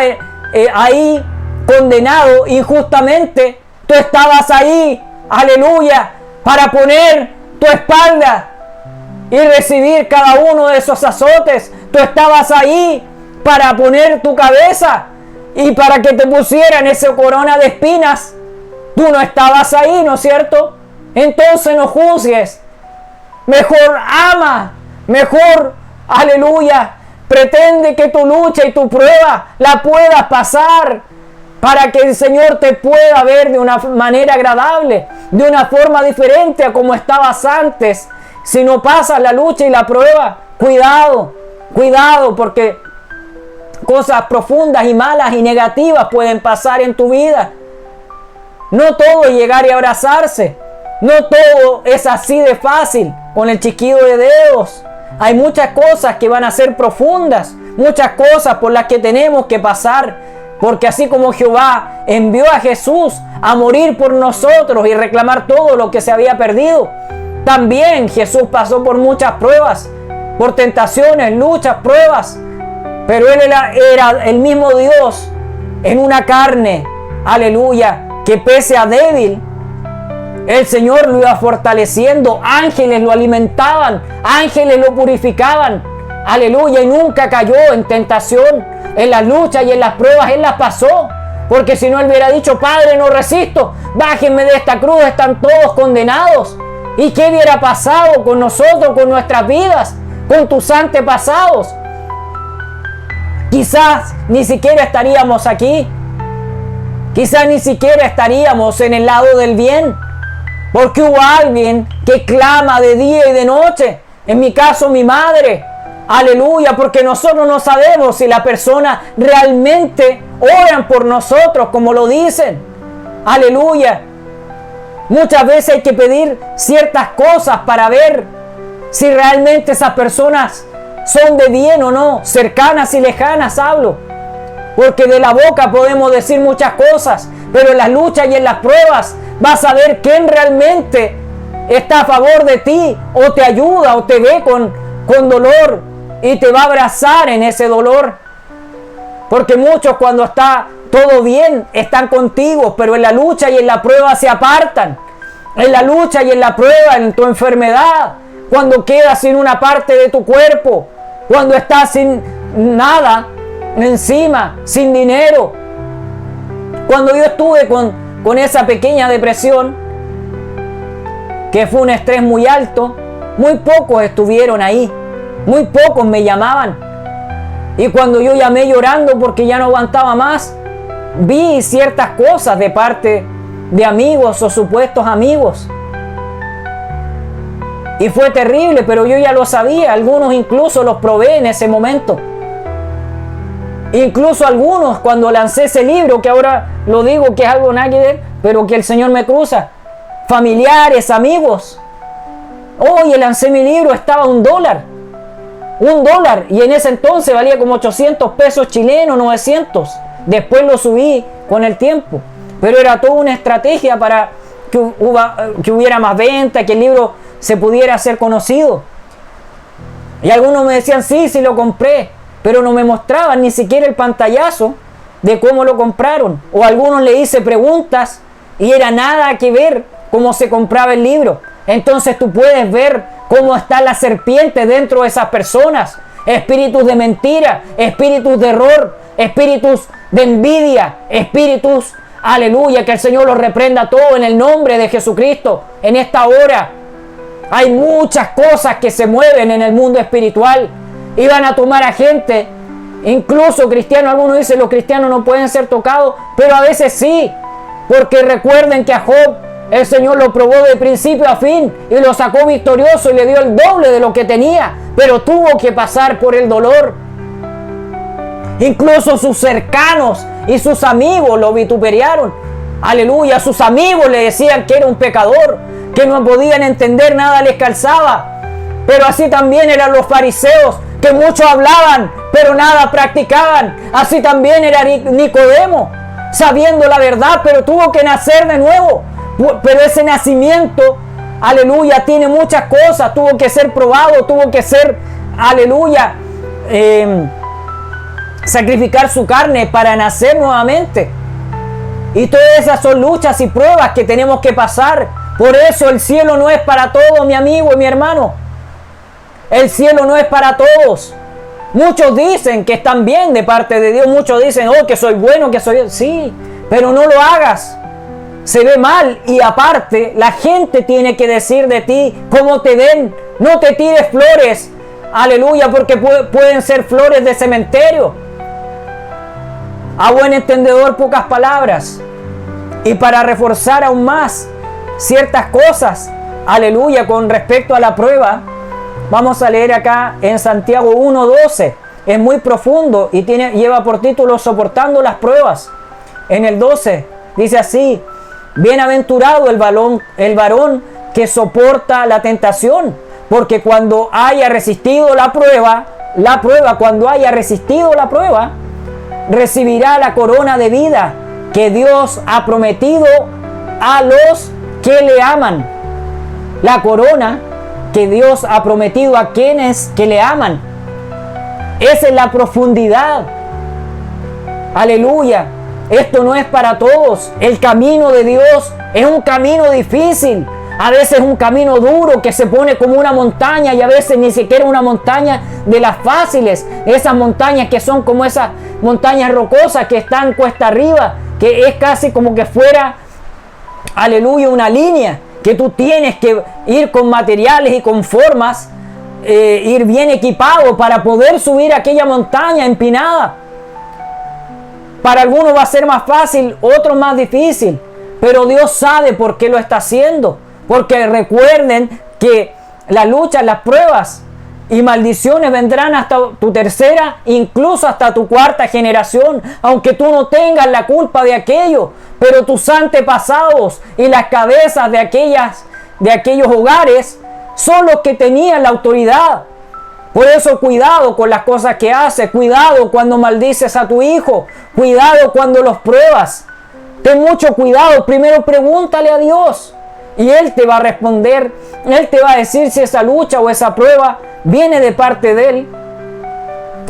ahí condenado injustamente. Tú estabas ahí, aleluya, para poner tu espalda y recibir cada uno de esos azotes. Tú estabas ahí para poner tu cabeza y para que te pusieran esa corona de espinas. Tú no estabas ahí, ¿no es cierto? Entonces no juzgues. Mejor ama. Mejor, aleluya, pretende que tu lucha y tu prueba la puedas pasar para que el Señor te pueda ver de una manera agradable, de una forma diferente a como estabas antes. Si no pasas la lucha y la prueba, cuidado, cuidado, porque cosas profundas y malas y negativas pueden pasar en tu vida. No todo es llegar y abrazarse, no todo es así de fácil, con el chasquido de dedos. Hay muchas cosas que van a ser profundas, muchas cosas por las que tenemos que pasar, porque así como Jehová envió a Jesús a morir por nosotros y reclamar todo lo que se había perdido, también Jesús pasó por muchas pruebas, por tentaciones, luchas, pruebas, pero Él era el mismo Dios en una carne, aleluya, que pese a débil, el Señor lo iba fortaleciendo, ángeles lo alimentaban, ángeles lo purificaban, aleluya, y nunca cayó en tentación. En las luchas y en las pruebas Él las pasó, porque si no Él hubiera dicho, Padre, no resisto, bájenme de esta cruz, están todos condenados. ¿Y qué hubiera pasado con nosotros, con nuestras vidas, con tus antepasados? Quizás ni siquiera estaríamos aquí, quizás ni siquiera estaríamos en el lado del bien, porque hubo alguien que clama de día y de noche. En mi caso, mi madre. Aleluya, porque nosotros no sabemos si la persona realmente oran por nosotros como lo dicen. Aleluya. Muchas veces hay que pedir ciertas cosas para ver si realmente esas personas son de bien o no. Cercanas y lejanas hablo. Porque de la boca podemos decir muchas cosas, pero en las luchas y en las pruebas vas a ver quién realmente está a favor de ti, o te ayuda, o te ve con dolor y te va a abrazar en ese dolor. Porque muchos, cuando está todo bien, están contigo, pero en la lucha y en la prueba se apartan. En la lucha y en la prueba, en tu enfermedad, cuando quedas sin una parte de tu cuerpo, cuando estás sin nada encima, sin dinero. Cuando yo estuve con esa pequeña depresión, que fue un estrés muy alto, muy pocos estuvieron ahí, muy pocos me llamaban. Y cuando yo llamé llorando porque ya no aguantaba más, vi ciertas cosas de parte de amigos o supuestos amigos. Y fue terrible, pero yo ya lo sabía. Algunos incluso los probé en ese momento. Incluso algunos, cuando lancé ese libro, que ahora lo digo que es algo nada que ver, pero que el Señor me cruza, familiares, amigos. Oye, lancé mi libro, estaba $1. $1. Y en ese entonces valía como 800 pesos chilenos, 900. Después lo subí con el tiempo. Pero era toda una estrategia para que hubiera más venta, que el libro se pudiera hacer conocido. Y algunos me decían, sí lo compré, pero no me mostraban ni siquiera el pantallazo de cómo lo compraron. O a algunos le hice preguntas y era nada que ver cómo se compraba el libro. Entonces tú puedes ver cómo está la serpiente dentro de esas personas. Espíritus de mentira, espíritus de error, espíritus de envidia, espíritus, aleluya, que el Señor los reprenda todo en el nombre de Jesucristo. En esta hora hay muchas cosas que se mueven en el mundo espiritual y van a tomar a gente, incluso cristianos. Algunos dicen los cristianos no pueden ser tocados, pero a veces sí, porque recuerden que a Job El Señor lo probó de principio a fin y lo sacó victorioso y le dio el doble de lo que tenía, pero tuvo que pasar por el dolor. Incluso sus cercanos y sus amigos lo vituperaron. Aleluya, sus amigos le decían que era un pecador, que no podían entender, nada les calzaba. Pero así también eran los fariseos, que muchos hablaban, pero nada practicaban. Así también era Nicodemo, sabiendo la verdad, pero tuvo que nacer de nuevo. Pero ese nacimiento, aleluya, tiene muchas cosas. Tuvo que ser probado, tuvo que ser, aleluya, sacrificar su carne para nacer nuevamente. Y todas esas son luchas y pruebas que tenemos que pasar. Por eso el cielo no es para todos, mi amigo y mi hermano. El cielo no es para todos. Muchos dicen que están bien de parte de Dios. Muchos dicen, oh, que soy bueno, que soy... Sí, pero no lo hagas. Se ve mal y aparte la gente tiene que decir de ti cómo te ven. No te tires flores. Aleluya, porque pueden ser flores de cementerio. A buen entendedor, pocas palabras. Y para reforzar aún más ciertas cosas, aleluya, con respecto a la prueba, vamos a leer acá en Santiago 1:12. Es muy profundo y lleva por título Soportando las pruebas. En el 12 dice así: bienaventurado el varón que soporta la tentación, porque cuando haya resistido la prueba, cuando haya resistido la prueba, recibirá la corona de vida que Dios ha prometido a los que le aman. La corona que Dios ha prometido a quienes que le aman. Esa es la profundidad. Aleluya. Esto no es para todos. El camino de Dios es un camino difícil. A veces un camino duro que se pone como una montaña y a veces ni siquiera una montaña de las fáciles. Esas montañas que son como esas montañas rocosas que están cuesta arriba, que es casi como que fuera, aleluya, una línea, que tú tienes que ir con materiales y con formas, ir bien equipado para poder subir aquella montaña empinada. Para algunos va a ser más fácil, otros más difícil, pero Dios sabe por qué lo está haciendo. Porque recuerden que las luchas, las pruebas y maldiciones vendrán hasta tu tercera, incluso hasta tu cuarta generación, aunque tú no tengas la culpa de aquello, pero tus antepasados y las cabezas de aquellos hogares son los que tenían la autoridad. Por eso cuidado con las cosas que haces, cuidado cuando maldices a tu hijo, cuidado cuando los pruebas. Ten mucho cuidado, primero pregúntale a Dios. Y Él te va a responder, Él te va a decir si esa lucha o esa prueba viene de parte de Él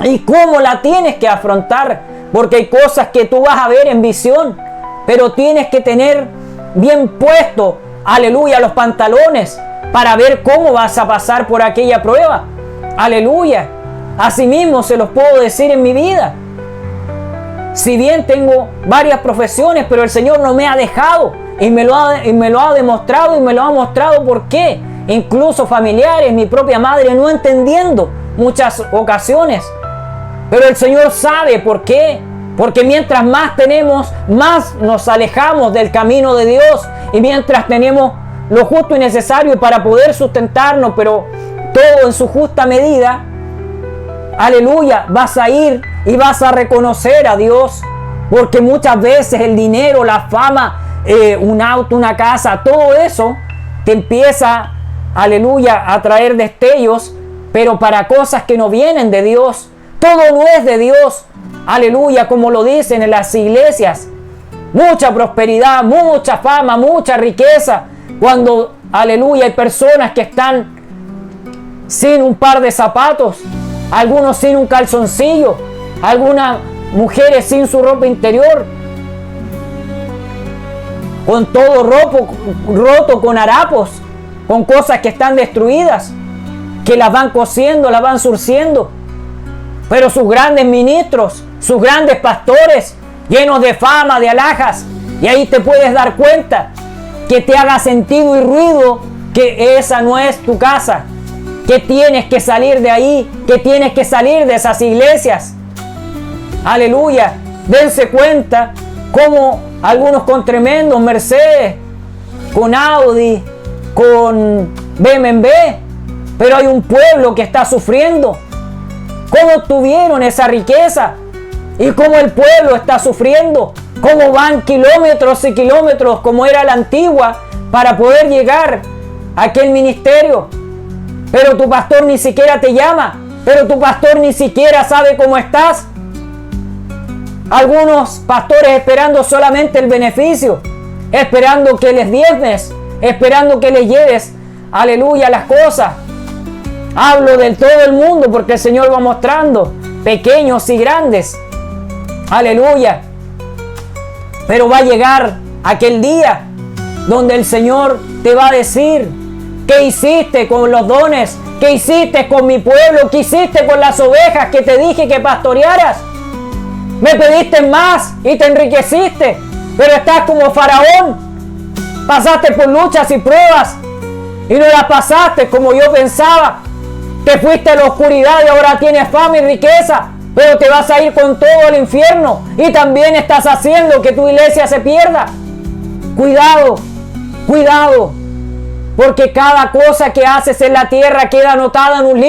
y cómo la tienes que afrontar, porque hay cosas que tú vas a ver en visión, pero tienes que tener bien puesto, aleluya, los pantalones para ver cómo vas a pasar por aquella prueba, aleluya. Asimismo se los puedo decir en mi vida. Si bien tengo varias profesiones, pero el Señor no me ha dejado. Y me lo ha demostrado y me lo ha mostrado por qué. Incluso familiares, mi propia madre no entendiendo muchas ocasiones. Pero el Señor sabe por qué. Porque mientras más tenemos, más nos alejamos del camino de Dios. Y mientras tenemos lo justo y necesario para poder sustentarnos, pero todo en su justa medida, aleluya, vas a ir y vas a reconocer a Dios. Porque muchas veces el dinero, la fama, un auto, una casa, todo eso te empieza, aleluya, a traer destellos, pero para cosas que no vienen de Dios. Todo no es de Dios, aleluya, como lo dicen en las iglesias. Mucha prosperidad, mucha fama, mucha riqueza, cuando, aleluya, hay personas que están sin un par de zapatos, algunos sin un calzoncillo, algunas mujeres sin su ropa interior, con todo roto, con harapos, con cosas que están destruidas, que las van cosiendo, las van surciendo. Pero sus grandes ministros, sus grandes pastores, llenos de fama, de alhajas, y ahí te puedes dar cuenta que te haga sentido y ruido que esa no es tu casa, que tienes que salir de ahí, que tienes que salir de esas iglesias. Aleluya, dense cuenta cómo algunos con tremendos Mercedes, con Audi, con BMW, pero hay un pueblo que está sufriendo. ¿Cómo obtuvieron esa riqueza? ¿Y cómo el pueblo está sufriendo? ¿Cómo van kilómetros y kilómetros como era la antigua para poder llegar a aquel ministerio? Pero tu pastor ni siquiera te llama, pero tu pastor ni siquiera sabe cómo estás. Algunos pastores esperando solamente el beneficio, esperando que les diezmes, esperando que les lleves, aleluya, las cosas. Hablo de todo el mundo porque el Señor va mostrando, pequeños y grandes, aleluya. Pero va a llegar aquel día donde el Señor te va a decir: ¿qué hiciste con los dones? ¿Qué hiciste con mi pueblo? ¿Qué hiciste con las ovejas que te dije que pastorearas? Me pediste más y te enriqueciste, pero estás como Faraón. Pasaste por luchas y pruebas y no las pasaste como yo pensaba. Te fuiste a la oscuridad y ahora tienes fama y riqueza, pero te vas a ir con todo al infierno y también estás haciendo que tu iglesia se pierda. Cuidado, cuidado, porque cada cosa que haces en la tierra queda anotada en un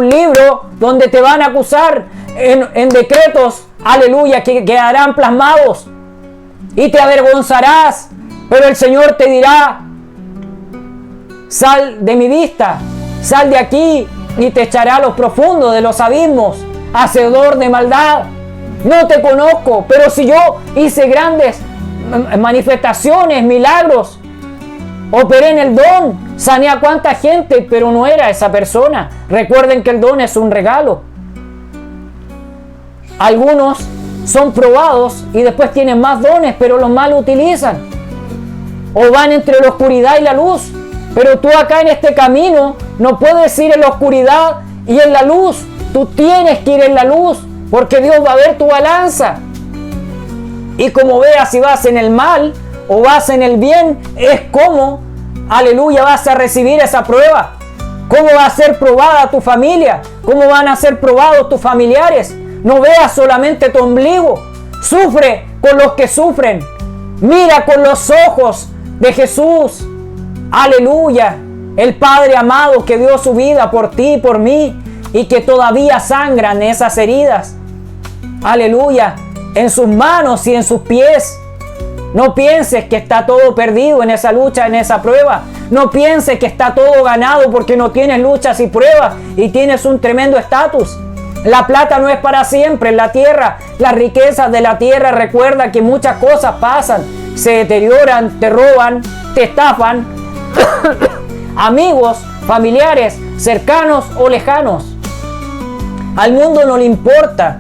libro donde te van a acusar, en decretos, aleluya, que quedarán plasmados y te avergonzarás, pero el Señor te dirá: sal de mi vista, sal de aquí, y te echará a los profundos de los abismos, hacedor de maldad. No te conozco, pero si yo hice grandes manifestaciones, milagros, operé en el don, sané a cuánta gente, pero no era esa persona. Recuerden que el don es un regalo. Algunos son probados y después tienen más dones, pero los mal utilizan. O van entre la oscuridad y la luz. Pero tú acá en este camino no puedes ir en la oscuridad y en la luz. Tú tienes que ir en la luz, porque Dios va a ver tu balanza. Y como veas si vas en el mal o vas en el bien, es como, aleluya, vas a recibir esa prueba. ¿Cómo va a ser probada tu familia? ¿Cómo van a ser probados tus familiares? No veas solamente tu ombligo. Sufre con los que sufren. Mira con los ojos de Jesús. Aleluya. El Padre amado que dio su vida por ti y por mí, y que todavía sangran esas heridas. Aleluya. En sus manos y en sus pies. No pienses que está todo perdido en esa lucha, en esa prueba. No pienses que está todo ganado porque no tienes luchas y pruebas y tienes un tremendo estatus. La plata no es para siempre en la tierra. Las riquezas de la tierra, recuerda que muchas cosas pasan. Se deterioran, te roban, te estafan. Amigos, familiares, cercanos o lejanos. Al mundo no le importa.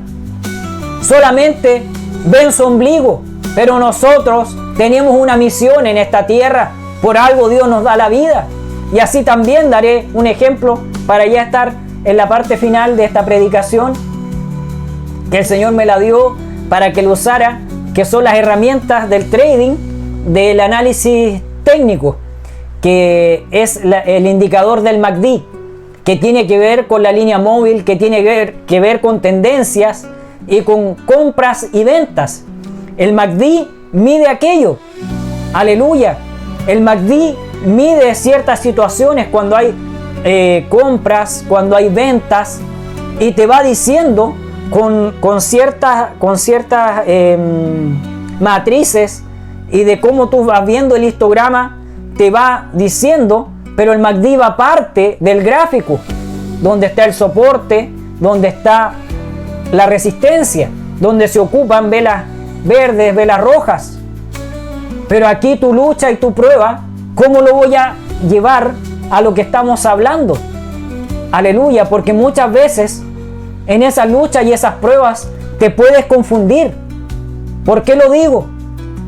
Solamente ven su ombligo. Pero nosotros tenemos una misión en esta tierra. Por algo Dios nos da la vida. Y así también daré un ejemplo para ya estar en la parte final de esta predicación, que el Señor me la dio para que lo usara, que son las herramientas del trading, del análisis técnico, que es el indicador del MACD, que tiene que ver con la línea móvil, que tiene que ver con tendencias y con compras y ventas. El MACD mide aquello. Aleluya. El MACD mide ciertas situaciones cuando hay compras, cuando hay ventas, y te va diciendo con ciertas matrices y de cómo tú vas viendo el histograma, te va diciendo, pero el MACD va aparte del gráfico, donde está el soporte, donde está la resistencia, donde se ocupan velas verdes, velas rojas. Pero aquí tu lucha y tu prueba, ¿cómo lo voy a llevar a lo que estamos hablando? Aleluya, porque muchas veces en esa lucha y esas pruebas te puedes confundir. ¿Por qué lo digo?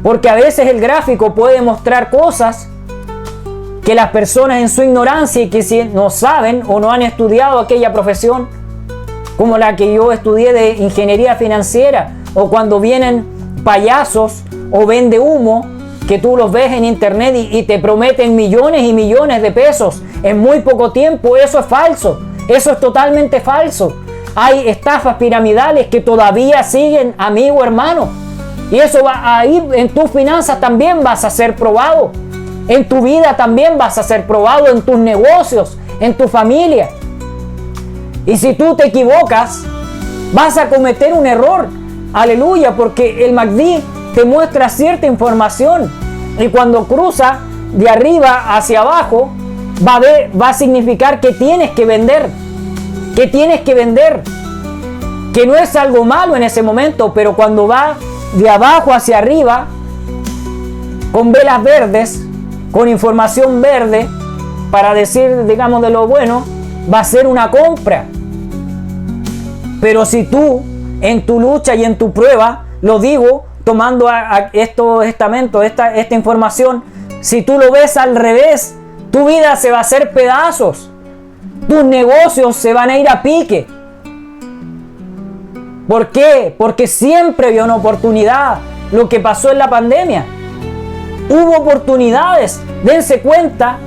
Porque a veces el gráfico puede mostrar cosas que las personas en su ignorancia y que si no saben o no han estudiado aquella profesión, como la que yo estudié de ingeniería financiera, o cuando vienen payasos o vende humo, que tú los ves en internet y te prometen millones y millones de pesos en muy poco tiempo. Eso es falso, eso es totalmente falso. Hay estafas piramidales que todavía siguen, amigo, hermano, y eso va a ir en tus finanzas, también vas a ser probado. En tu vida también vas a ser probado, en tus negocios, en tu familia. Y si tú te equivocas, vas a cometer un error. Aleluya, porque el Magdi te muestra cierta información. Y cuando cruza de arriba hacia abajo, va a significar que tienes que vender. Que tienes que vender. Que no es algo malo en ese momento, pero cuando va de abajo hacia arriba, con velas verdes, con información verde, para decir, digamos, de lo bueno, va a ser una compra. Pero si tú, en tu lucha y en tu prueba, lo digo, tomando estos estamentos, esta información, si tú lo ves al revés, tu vida se va a hacer pedazos. Tus negocios se van a ir a pique. ¿Por qué? Porque siempre había una oportunidad. Lo que pasó en la pandemia. Hubo oportunidades. Dense cuenta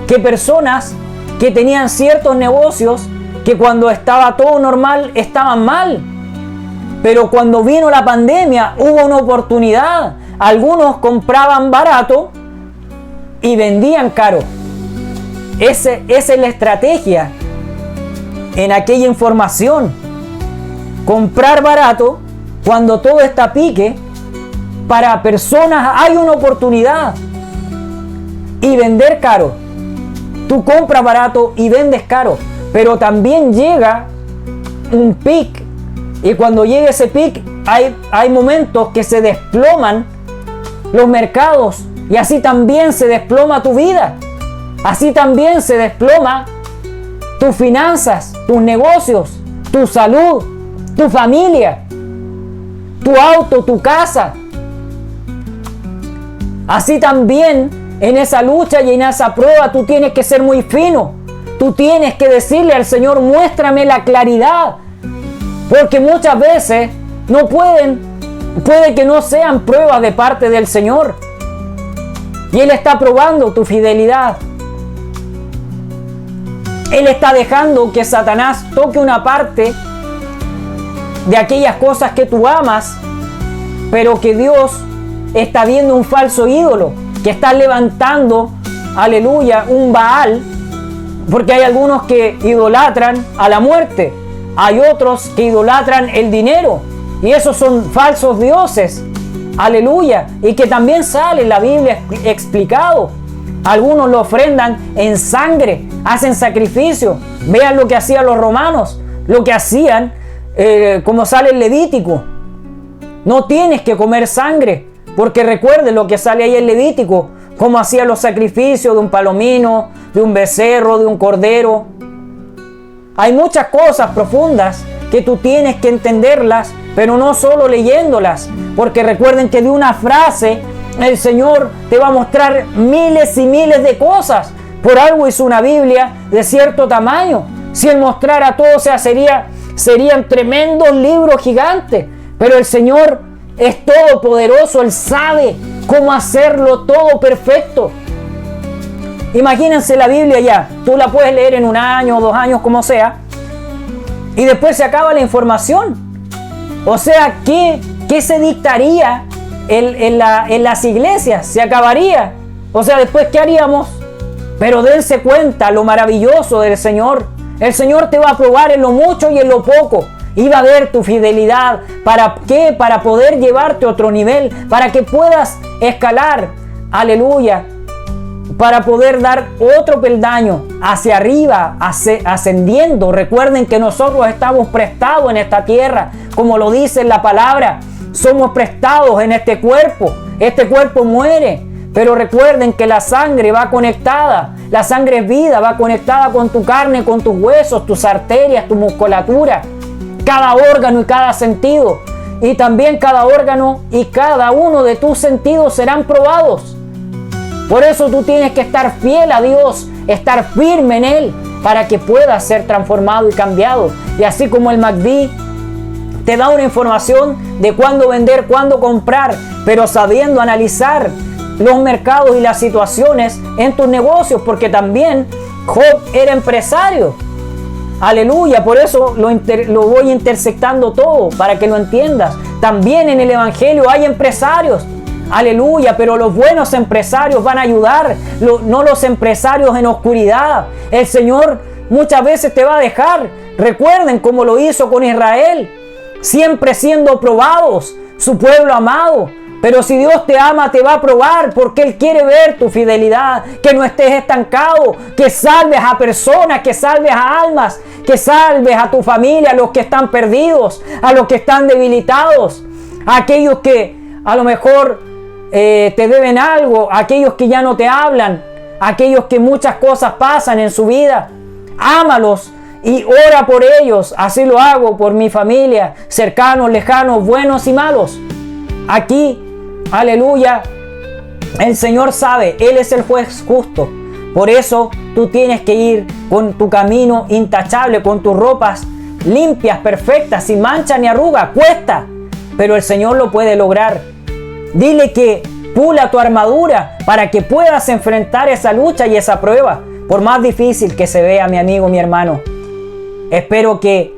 que personas que tenían ciertos negocios, que cuando estaba todo normal, estaban mal. Pero cuando vino la pandemia, hubo una oportunidad. Algunos compraban barato y vendían caro. Esa es la estrategia en aquella información. Comprar barato cuando todo está a pique. Para personas hay una oportunidad. Y vender caro. Tú compras barato y vendes caro. Pero también llega un pic. Y cuando llega ese pic, hay momentos que se desploman los mercados. Y así también se desploma tu vida. Así también se desploma tus finanzas, tus negocios, tu salud, tu familia, tu auto, tu casa. Así también en esa lucha y en esa prueba tú tienes que ser muy fino. Tú tienes que decirle al Señor, muéstrame la claridad. Porque muchas veces puede que no sean pruebas de parte del Señor. Y Él está probando tu fidelidad. Él está dejando que Satanás toque una parte de aquellas cosas que tú amas, pero que Dios está viendo un falso ídolo, que está levantando, aleluya, un Baal, porque hay algunos que idolatran a la muerte, hay otros que idolatran el dinero, y esos son falsos dioses, aleluya, y que también sale en la Biblia explicado. Algunos lo ofrendan en sangre, hacen sacrificio. Vean lo que hacían los romanos, lo que hacían, como sale en Levítico. No tienes que comer sangre, porque recuerden lo que sale ahí en Levítico, cómo hacían los sacrificios de un palomino, de un becerro, de un cordero. Hay muchas cosas profundas que tú tienes que entenderlas, pero no solo leyéndolas, porque recuerden que de una frase el Señor te va a mostrar miles y miles de cosas. Por algo hizo una Biblia de cierto tamaño. Si Él mostrara todo, serían tremendos libros gigantes. Pero el Señor es todopoderoso. Él sabe cómo hacerlo todo perfecto. Imagínense la Biblia ya. Tú la puedes leer en 1 año o 2 años, como sea. Y después se acaba la información. O sea, ¿qué se dictaría en las iglesias? Se acabaría. O sea, después ¿qué haríamos? Pero dense cuenta lo maravilloso del Señor. El Señor te va a probar en lo mucho y en lo poco. Y va a ver tu fidelidad. ¿Para qué? Para poder llevarte a otro nivel. Para que puedas escalar. Aleluya. Para poder dar otro peldaño hacia arriba, ascendiendo. Recuerden que nosotros estamos prestados en esta tierra. Como lo dice la palabra. Somos prestados en este cuerpo. Este cuerpo muere. Pero recuerden que la sangre va conectada. La sangre es vida, va conectada con tu carne, con tus huesos, tus arterias, tu musculatura. Cada órgano y cada sentido. Y también cada órgano y cada uno de tus sentidos serán probados. Por eso tú tienes que estar fiel a Dios, estar firme en Él, para que puedas ser transformado y cambiado. Y así como el Magdi te da una información de cuándo vender, cuándo comprar, pero sabiendo analizar los mercados y las situaciones en tus negocios, porque también Job era empresario. Aleluya, por eso lo voy intersectando todo, para que lo entiendas. También en el Evangelio hay empresarios, Aleluya, pero los buenos empresarios van a ayudar, no los empresarios en oscuridad. El Señor muchas veces te va a dejar. Recuerden cómo lo hizo con Israel, siempre siendo probados, su pueblo amado. Pero si Dios te ama, te va a probar porque Él quiere ver tu fidelidad, que no estés estancado, que salves a personas, que salves a almas, que salves a tu familia, a los que están perdidos, a los que están debilitados, a aquellos que a lo mejor te deben algo, a aquellos que ya no te hablan, a aquellos que muchas cosas pasan en su vida. Ámalos y ora por ellos. Así lo hago por mi familia, cercanos, lejanos, buenos y malos. Aquí, aleluya, el Señor sabe, Él es el juez justo. Por eso tú tienes que ir con tu camino intachable, con tus ropas limpias, perfectas, sin mancha ni arruga. Cuesta, pero el Señor lo puede lograr. Dile que pula tu armadura para que puedas enfrentar esa lucha y esa prueba, por más difícil que se vea, mi amigo, mi hermano. Espero que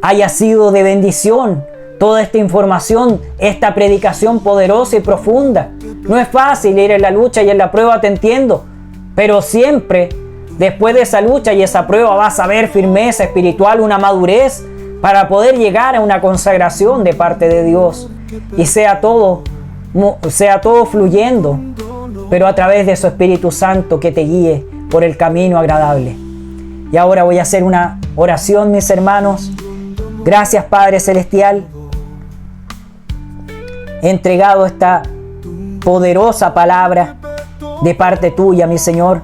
haya sido de bendición toda esta información, esta predicación poderosa y profunda. No es fácil ir en la lucha y en la prueba, te entiendo, pero siempre después de esa lucha y esa prueba vas a ver firmeza espiritual, una madurez para poder llegar a una consagración de parte de Dios y sea todo fluyendo, pero a través de su Espíritu Santo que te guíe por el camino agradable. Y ahora voy a hacer una oración, mis hermanos. Gracias, Padre Celestial. He entregado esta poderosa palabra de parte tuya, mi Señor.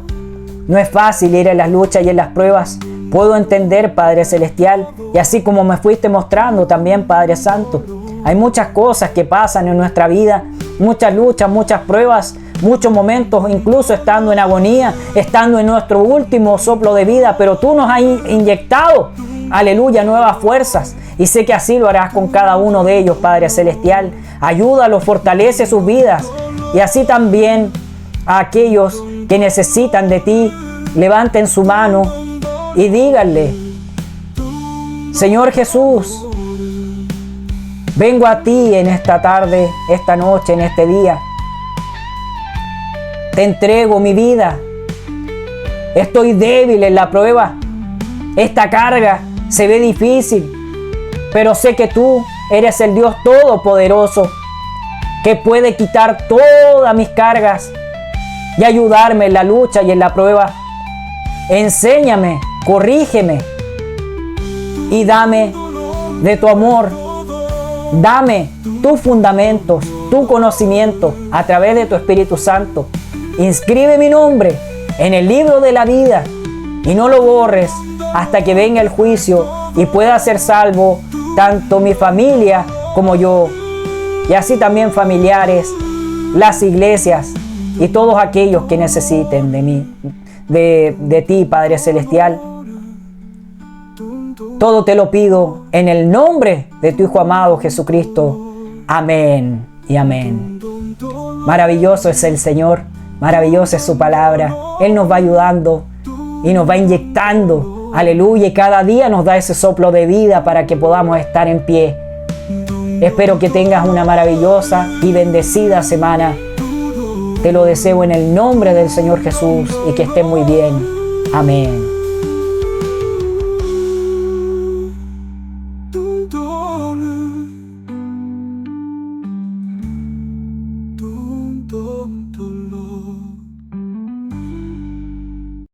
No es fácil ir en las luchas y en las pruebas. Puedo entender, Padre Celestial, y así como me fuiste mostrando también, Padre Santo, hay muchas cosas que pasan en nuestra vida, muchas luchas, muchas pruebas, muchos momentos, incluso estando en agonía, estando en nuestro último soplo de vida, pero tú nos has inyectado, aleluya, nuevas fuerzas, y sé que así lo harás con cada uno de ellos, Padre Celestial. Ayúdalos, fortalece sus vidas, y así también a aquellos que necesitan de ti, levanten su mano y díganle: Señor Jesús, vengo a ti en esta tarde, esta noche, en este día. Te entrego mi vida. Estoy débil en la prueba. Esta carga se ve difícil, pero sé que tú eres el Dios Todopoderoso que puede quitar todas mis cargas y ayudarme en la lucha y en la prueba. Enséñame, corrígeme y dame de tu amor. Dame tus fundamentos, tu conocimiento a través de tu Espíritu Santo. Inscribe mi nombre en el libro de la vida y no lo borres hasta que venga el juicio y pueda ser salvo tanto mi familia como yo, y así también familiares, las iglesias y todos aquellos que necesiten de mí, de ti, Padre Celestial. Todo te lo pido en el nombre de tu Hijo amado Jesucristo. Amén y amén. Maravilloso es el Señor, maravillosa es su palabra. Él nos va ayudando y nos va inyectando, aleluya, y cada día nos da ese soplo de vida para que podamos estar en pie. Espero que tengas una maravillosa y bendecida semana. Te lo deseo en el nombre del Señor Jesús y que estés muy bien. Amén.